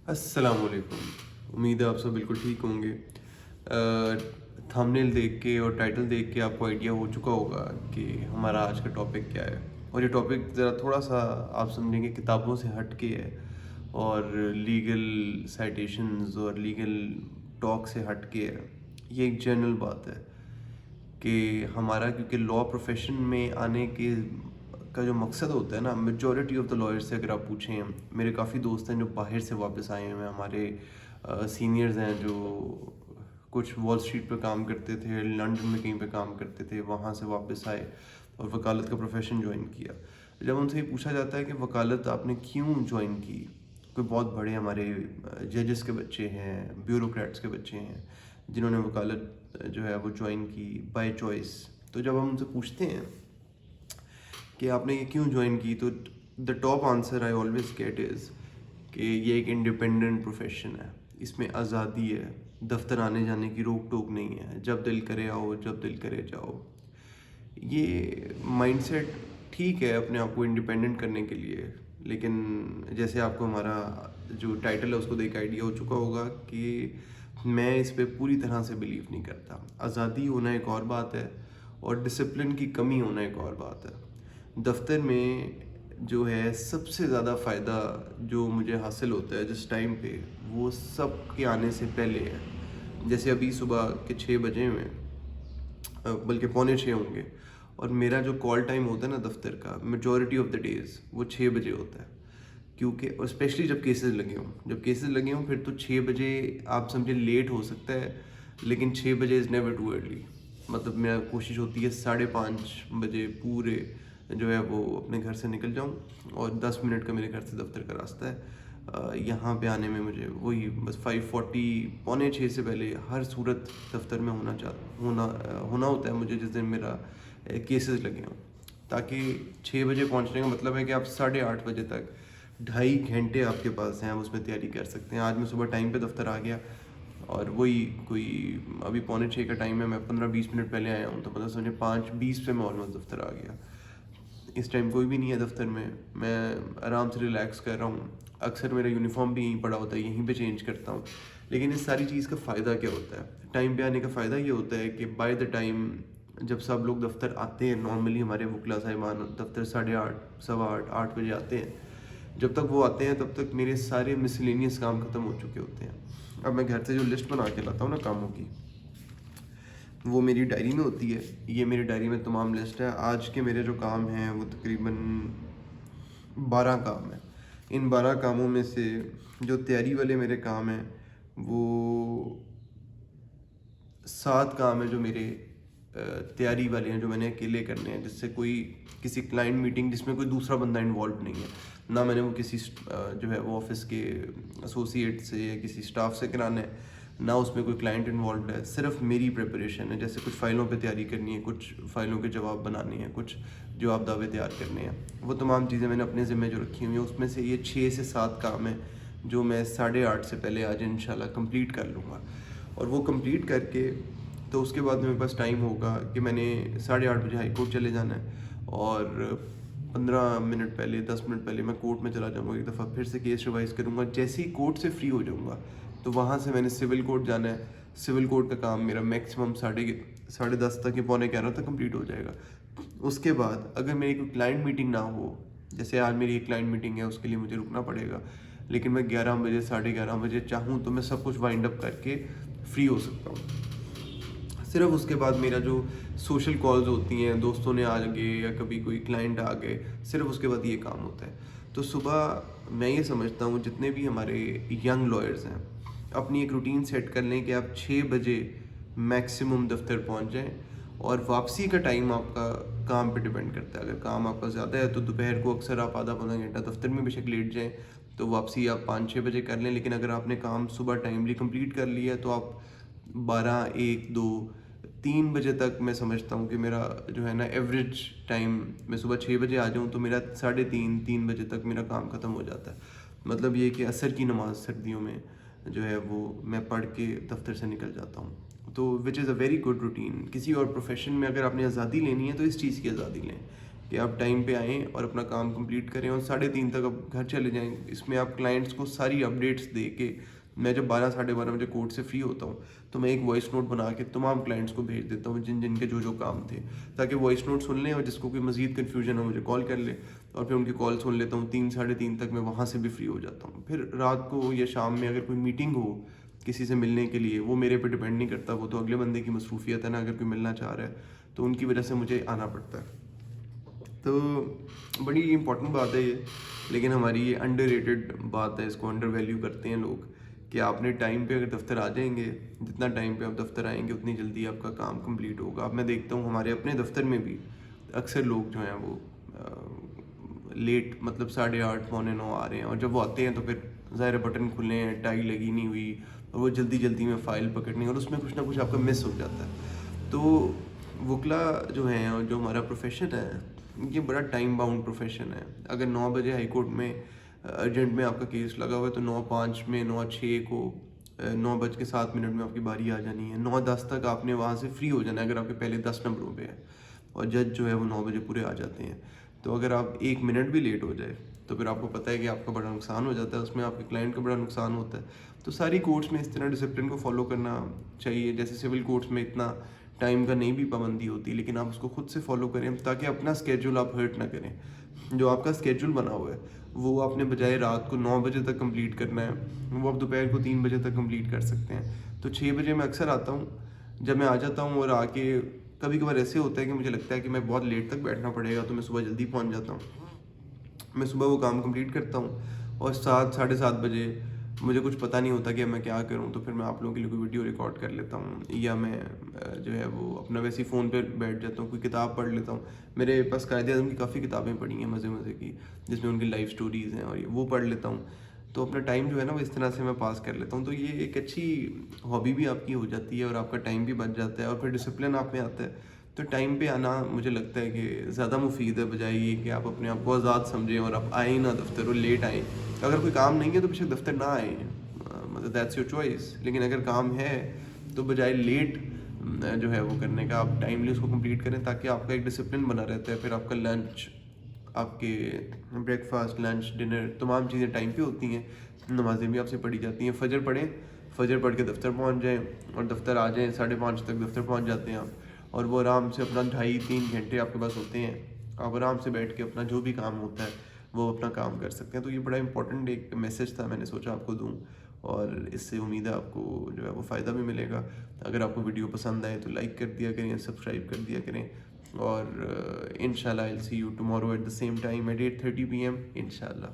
السلام علیکم. امید ہے آپ سب بالکل ٹھیک ہوں گے. تھمبنیل دیکھ کے اور ٹائٹل دیکھ کے آپ کو آئیڈیا ہو چکا ہوگا کہ ہمارا آج کا ٹاپک کیا ہے. اور یہ ٹاپک ذرا تھوڑا سا آپ سمجھیں گے کتابوں سے ہٹ کے ہے اور لیگل سائٹیشنز اور لیگل ٹاک سے ہٹ کے ہے. یہ ایک جنرل بات ہے کہ ہمارا کیونکہ لا پروفیشن میں آنے کے کا جو مقصد ہوتا ہے نا، میجورٹی آف دا لائر سے اگر آپ پوچھیں، میرے کافی دوست ہیں جو باہر سے واپس آئے ہوئے ہیں، ہمارے سینئرز ہیں جو کچھ وال اسٹریٹ پہ کام کرتے تھے، لنڈن میں کہیں پہ کام کرتے تھے، وہاں سے واپس آئے اور وکالت کا پروفیشن جوائن کیا. جب ان سے یہ پوچھا جاتا ہے کہ وکالت آپ نے کیوں جوائن کی، کوئی بہت بڑے ہمارے ججز کے بچے ہیں، بیوروکریٹس کے بچے ہیں جنہوں نے وکالت جو ہے وہ جوائن کی بائی چوائس، تو جب ہم ان سے پوچھتے ہیں کہ آپ نے یہ کیوں جوائن کی، تو the top answer I always get is کہ یہ ایک انڈیپینڈنٹ پروفیشن ہے، اس میں آزادی ہے، دفتر آنے جانے کی روک ٹوک نہیں ہے، جب دل کرے آؤ جب دل کرے جاؤ. یہ مائنڈ سیٹ ٹھیک ہے اپنے آپ کو انڈیپینڈنٹ کرنے کے لیے، لیکن جیسے آپ کو ہمارا جو ٹائٹل ہے اس کو دیکھ آئیڈیا ہو چکا ہوگا کہ میں اس پہ پوری طرح سے بلیو نہیں کرتا. آزادی ہونا ایک اور بات ہے اور ڈسپلن کی کمی ہونا ایک اور بات ہے. دفتر میں جو ہے سب سے زیادہ فائدہ جو مجھے حاصل ہوتا ہے جس ٹائم پہ، وہ سب کے آنے سے پہلے ہے. جیسے ابھی صبح کے 6 بجے میں، بلکہ پونے 6 ہوں گے، اور میرا جو کال ٹائم ہوتا ہے نا دفتر کا، میجورٹی آف دا ڈیز وہ 6 بجے ہوتا ہے. کیونکہ اور اسپیشلی جب کیسز لگے ہوں پھر تو 6 بجے آپ سمجھے لیٹ ہو سکتا ہے، لیکن 6 بجے از نیور ٹو ارلی. مطلب میرا کوشش ہوتی ہے 5:30 بجے پورے جو ہے وہ اپنے گھر سے نکل جاؤں، اور 10 منٹ کا میرے گھر سے دفتر کا راستہ ہے. یہاں پہ آنے میں مجھے وہی بس 5:40 پونے 6 سے پہلے ہر صورت دفتر میں ہونا ہوتا ہے مجھے جس دن میرا کیسز لگے ہوں، تاکہ 6 بجے پہنچنے کا مطلب ہے کہ آپ 8:30 بجے تک 2.5 گھنٹے آپ کے پاس ہیں، آپ اس میں تیاری کر سکتے ہیں. آج میں صبح ٹائم پہ دفتر آ گیا، اور وہی کوئی ابھی پونے 6 کا ٹائم ہے، میں 15-20 منٹ پہلے آیا ہوں، تو پتہ سمجھے 5:20 پہ میں آلموسٹ دفتر آ گیا. اس ٹائم کوئی بھی نہیں ہے دفتر میں آرام سے ریلیکس کر رہا ہوں. اکثر میرا یونیفارم بھی یہیں پڑا ہوتا ہے، یہیں پہ چینج کرتا ہوں. لیکن اس ساری چیز کا فائدہ کیا ہوتا ہے؟ ٹائم پہ آنے کا فائدہ یہ ہوتا ہے کہ بائی دا ٹائم جب سب لوگ دفتر آتے ہیں، نارملی ہمارے وکلا صاحبان دفتر 8:30 8:15 بجے آتے ہیں، جب تک وہ آتے ہیں تب تک میرے سارے مسلینیس کام ختم ہو چکے ہوتے ہیں. اب میں گھر سے جو لسٹ بنا کے لاتا ہوں نا کاموں کی، وہ میری ڈائری میں ہوتی ہے. یہ میری ڈائری میں تمام لسٹ ہے. آج کے میرے جو کام ہیں وہ تقریباً 12 کام ہیں. ان 12 کاموں میں سے جو تیاری والے میرے کام ہیں وہ 7 کام ہیں جو میرے تیاری والے ہیں، جو میں نے اکیلے کرنے ہیں، جس سے کوئی کسی کلائنٹ میٹنگ جس میں کوئی دوسرا بندہ انوالوڈ نہیں ہے. نہ میں نے وہ کسی جو ہے وہ آفس کے ایسوسیٹ سے یا کسی اسٹاف سے کرانا ہے، نہ اس میں کوئی کلائنٹ انوالوڈ ہے. صرف میری پریپریشن ہے. جیسے کچھ فائلوں پہ تیاری کرنی ہے، کچھ فائلوں کے جواب بنانے ہیں، کچھ جواب دعوے تیار کرنے ہیں، وہ تمام چیزیں میں نے اپنے ذمہ جو رکھی ہوئی ہیں. اس میں سے یہ 6 سے 7 کام ہیں جو میں 8:30 سے پہلے آج انشاءاللہ کمپلیٹ کر لوں گا. اور وہ کمپلیٹ کر کے تو اس کے بعد میرے پاس ٹائم ہوگا کہ میں نے 8:30 بجے ہائی کورٹ چلے جانا ہے، اور 15 منٹ پہلے 10 منٹ پہلے میں کورٹ میں چلا جاؤں گا. ایک دفعہ پھر سے کیس ریوائز کروں گا. جیسے ہی کورٹ سے فری ہو جاؤں گا تو وہاں سے میں نے سول کورٹ جانا ہے. سول کورٹ کا کام میرا میکسیمم 10:30 تک یا 11:15 تک کمپلیٹ ہو جائے گا. اس کے بعد اگر میری کوئی کلائنٹ میٹنگ نہ ہو، جیسے آج میری ایک کلائنٹ میٹنگ ہے، اس کے لیے مجھے رکنا پڑے گا، لیکن میں 11 بجے 11:30 بجے چاہوں تو میں سب کچھ وائنڈ اپ کر کے فری ہو سکتا ہوں. صرف اس کے بعد میرا جو سوشل کالز ہوتی ہیں، دوستوں نے آ گئے یا کبھی کوئی کلائنٹ آ گئے، صرف اس کے بعد یہ کام ہوتا ہے. تو صبح میں یہ سمجھتا ہوں جتنے بھی ہمارے ینگ لائرز ہیں اپنی ایک روٹین سیٹ کر لیں کہ آپ 6 بجے میکسیمم دفتر پہنچ جائیں، اور واپسی کا ٹائم آپ کا کام پہ ڈیپینڈ کرتا ہے. اگر کام آپ کا زیادہ ہے تو دوپہر کو اکثر آپ آدھا پونا گھنٹہ دفتر میں بے شک لیٹ جائیں تو واپسی آپ 5-6 بجے کر لیں. لیکن اگر آپ نے کام صبح ٹائملی کمپلیٹ کر لیا ہے تو آپ 12 1 2 3 بجے تک، میں سمجھتا ہوں کہ میرا جو ہے نا ایوریج ٹائم، میں صبح 6 بجے آ جاؤں تو میرا 3:30 بجے تک میرا کام ختم ہو جاتا ہے. مطلب یہ کہ عصر کی نماز سردیوں میں جو ہے وہ میں پڑھ کے دفتر سے نکل جاتا ہوں. تو وچ از اے ویری گڈ روٹین. کسی اور پروفیشن میں اگر آپ نے آزادی لینی ہے تو اس چیز کی آزادی لیں کہ آپ ٹائم پہ آئیں اور اپنا کام کمپلیٹ کریں اور 3:30 تک آپ گھر چلے جائیں. اس میں آپ کلائنٹس کو ساری اپڈیٹس دے کے میں جب 12-12:30 بجے کورٹ سے فری ہوتا ہوں تو میں ایک وائس نوٹ بنا کے تمام کلائنٹس کو بھیج دیتا ہوں جن کے جو کام تھے, تاکہ وائس نوٹ سن لیں اور جس کو کوئی مزید کنفیوژن ہو مجھے کال کر لے, اور پھر ان کی کال سن لیتا ہوں. 3-3:30 تک میں وہاں سے بھی فری ہو جاتا ہوں. پھر رات کو یا شام میں اگر کوئی میٹنگ ہو کسی سے ملنے کے لیے, وہ میرے پہ ڈپینڈ نہیں کرتا, وہ تو اگلے بندے کی مصروفیت ہے نا. اگر کوئی ملنا چاہ رہا ہے تو ان کی وجہ سے مجھے آنا پڑتا ہے. تو بڑی امپورٹنٹ بات ہے یہ, لیکن ہماری یہ انڈر ریٹڈ بات ہے, اس کو انڈر ویلیو کرتے ہیں لوگ کہ آپ نے ٹائم پہ اگر دفتر آ جائیں گے, جتنا ٹائم پہ آپ دفتر آئیں گے اتنی جلدی آپ کا کام کمپلیٹ ہوگا. اب میں دیکھتا ہوں ہمارے اپنے دفتر میں بھی اکثر لوگ جو ہیں وہ لیٹ, مطلب 8:30 9:45 آ رہے ہیں, اور جب وہ آتے ہیں تو پھر ظاہر بٹن کھلے ہیں, ٹائی لگی نہیں ہوئی, اور وہ جلدی جلدی میں فائل پکڑنی, اور اس میں کچھ نہ کچھ آپ کا مس ہو جاتا ہے. تو وکلا جو ہیں اور جو ہمارا پروفیشن ہے یہ بڑا ٹائم باؤنڈ پروفیشن ہے. اگر 9 بجے ہائی کورٹ میں ارجنٹ میں آپ کا کیس لگا ہوا ہے تو 9:05 میں 9:06 کو 9:07 میں آپ کی باری آ جانی ہے. 9:10 تک آپ نے وہاں سے فری ہو جانا ہے اگر آپ کے پہلے 10 نمبروں پہ ہے, اور جج جو ہے وہ 9 بجے پورے آ جاتے ہیں. تو اگر آپ 1 منٹ بھی لیٹ ہو جائے تو پھر آپ کو پتہ ہے کہ آپ کا بڑا نقصان ہو جاتا ہے, اس میں آپ کے کلائنٹ کا بڑا نقصان ہوتا ہے. تو ساری کورٹس میں اس طرح ڈسپلن کو فالو کرنا چاہیے. جیسے سول کورٹس میں اتنا ٹائم کا نہیں بھی پابندی ہوتی, لیکن آپ اس کو خود سے فالو کریں تاکہ اپنا اسکیجول آپ ہرٹ نہ کریں. جو آپ کا اسکیجول بنا ہوا ہے وہ آپ نے بجائے رات کو 9 بجے تک کمپلیٹ کرنا ہے, وہ آپ دوپہر کو 3 بجے تک کمپلیٹ کر سکتے ہیں. تو 6 بجے میں اکثر آتا ہوں. جب میں آ جاتا ہوں اور آ کے کبھی کبھار ایسے ہوتا ہے کہ مجھے لگتا ہے کہ میں بہت لیٹ تک بیٹھنا پڑے گا, تو میں صبح جلدی پہنچ جاتا ہوں. میں صبح وہ کام کمپلیٹ کرتا ہوں, اور 7-7:30 بجے مجھے کچھ پتہ نہیں ہوتا کہ میں کیا کروں, تو پھر میں آپ لوگوں کے لیے کوئی ویڈیو ریکارڈ کر لیتا ہوں, یا میں جو ہے وہ اپنا ویسے ہی فون پہ بیٹھ جاتا ہوں, کوئی کتاب پڑھ لیتا ہوں. میرے پاس قائد اعظم کی کافی کتابیں پڑھی ہیں مزے مزے کی, جس میں ان کی لائف سٹوریز ہیں, اور وہ پڑھ لیتا ہوں. تو اپنا ٹائم جو ہے نا وہ اس طرح سے میں پاس کر لیتا ہوں. تو یہ ایک اچھی ہابی بھی آپ کی ہو جاتی ہے, اور آپ کا ٹائم بھی بچ جاتا ہے, اور پھر ڈسپلن آپ میں آتا ہے. تو ٹائم پہ آنا مجھے لگتا ہے کہ زیادہ مفید ہے بجائے یہ کہ آپ اپنے آپ کو آزاد سمجھیں اور آپ آئیں نہ دفتر, اور لیٹ آئیں. اگر کوئی کام نہیں ہے تو بے دفتر نہ آئیں, مطلب دیٹس یور چوائس. لیکن اگر کام ہے تو بجائے لیٹ جو ہے وہ کرنے کا, آپ ٹائملی اس کو کمپلیٹ کریں تاکہ آپ کا ایک ڈسپلن بنا رہتا ہے. پھر آپ کا لنچ, آپ کے بریک فاسٹ, لنچ, ڈنر, تمام چیزیں ٹائم پہ ہوتی ہیں. نمازیں بھی آپ سے پڑھی جاتی ہیں. فجر پڑھیں, فجر پڑھ کے دفتر پہنچ جائیں, اور دفتر آ جائیں 5:30 تک دفتر پہنچ جاتے ہیں آپ, اور وہ آرام سے اپنا 2.5-3 گھنٹے آپ کے پاس ہوتے ہیں. آپ آرام سے بیٹھ کے اپنا جو بھی کام ہوتا ہے وہ اپنا کام کر سکتے ہیں. تو یہ بڑا امپورٹنٹ ایک میسج تھا, میں نے سوچا آپ کو دوں, اور اس سے امید ہے آپ کو جو ہے وہ فائدہ بھی ملے گا. اگر آپ کو ویڈیو پسند آئے تو لائک کر دیا کریں, سبسکرائب کر دیا کریں, اور انشاءاللہ I'll see you tomorrow at the same time at 8:30 PM انشاءاللہ.